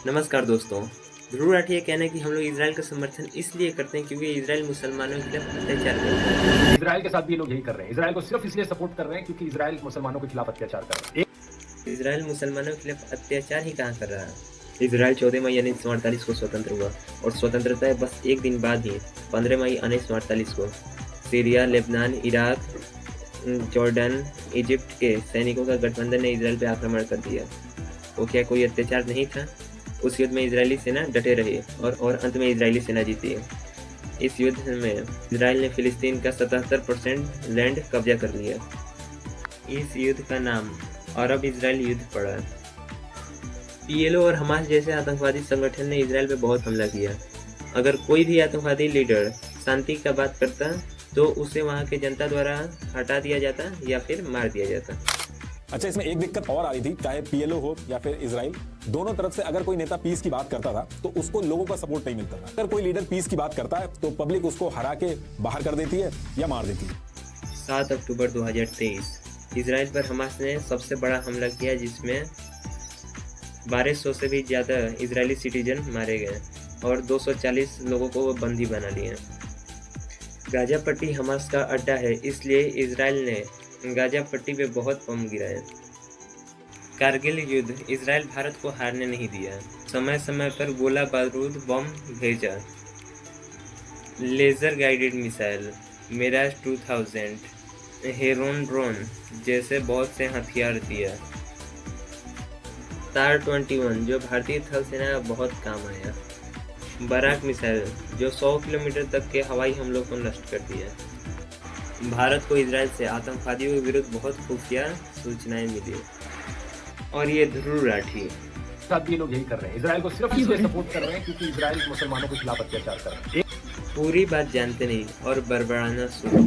नमस्कार दोस्तों। ध्रुव राठी ये कहना है कि हम लोग इजराइल का समर्थन इसलिए करते हैं क्योंकि इजराइल मुसलमानों के खिलाफ अत्याचार करता है। इजराइल के साथ भी ये लोग यही कर रहे हैं। इजराइल को सिर्फ इसलिए सपोर्ट कर रहे हैं क्योंकि इजराइल मुसलमानों के खिलाफ अत्याचार कर रहा है। इजराइल मुसलमानों के खिलाफ अत्याचार ही कहाँ कर रहा है। इजराइल 14 मई 1948 को स्वतंत्र हुआ और स्वतंत्रता बस एक दिन बाद ही 15 मई 1948 को Syria, Lebanon, Iraq, Jordan, Egypt के सैनिकों का गठबंधन ने इजराइल पर आक्रमण कर दिया। वो क्या कोई अत्याचार नहीं था? उस युद्ध में इजरायली सेना डटे रही और अंत में इजरायली सेना जीती। इस युद्ध में इजराइल ने फिलिस्तीन का 77% लैंड कब्जा कर लिया। इस युद्ध का नाम अरब इजराइल युद्ध पड़ा। पीएलओ और हमास जैसे आतंकवादी संगठन ने इजराइल पे बहुत हमला किया। अगर कोई भी आतंकवादी लीडर शांति का बात करता तो उसे वहाँ के जनता द्वारा हटा दिया जाता या फिर मार दिया जाता। अच्छा, इसमें एक दिक्कत और आ रही थी, चाहे पीएलओ हो या फिर इजराइल, दोनों तरफ से अगर कोई नेता पीस की बात करता था तो उसको लोगों का सपोर्ट नहीं मिलता था। अगर कोई लीडर पीस की बात करता है तो पब्लिक उसको हरा के बाहर कर देती है या मार देती है। 7 अक्टूबर 2023 इजराइल पर हमास ने सबसे बड़ा हमला किया जिसमें 1200 से भी ज़्यादा इजरायली सिटीजन मारे गए और 240 लोगों को बंदी बना लिए। गाजा पट्टी हमास का अड्डा है, इसलिए इजराइल ने गाजा पट्टी पे बहुत बम गिराए। कारगिल युद्ध इजराइल भारत को हारने नहीं दिया। समय समय पर गोला बारूद बम भेजा। Laser guided missile, Mirage 2000, Heron drone जैसे बहुत से हथियार दिया। तार 21 जो भारतीय थल सेना का बहुत काम आया। बराक मिसाइल जो 100 किलोमीटर तक के हवाई हमलों को नष्ट कर दिया। भारत को इजराइल से आतंकवादियों के विरुद्ध बहुत खुफिया सूचनाएं मिली। और ये ध्रुव राठी साथ भी ये लोग यही कर रहे हैं। इजराइल को सिर्फ इसलिए सपोर्ट कर रहे हैं क्योंकि इजराइल मुसलमानों के खिलाफ अत्याचार कर रहा है। पूरी बात जानते नहीं और बड़बड़ाना शुरू।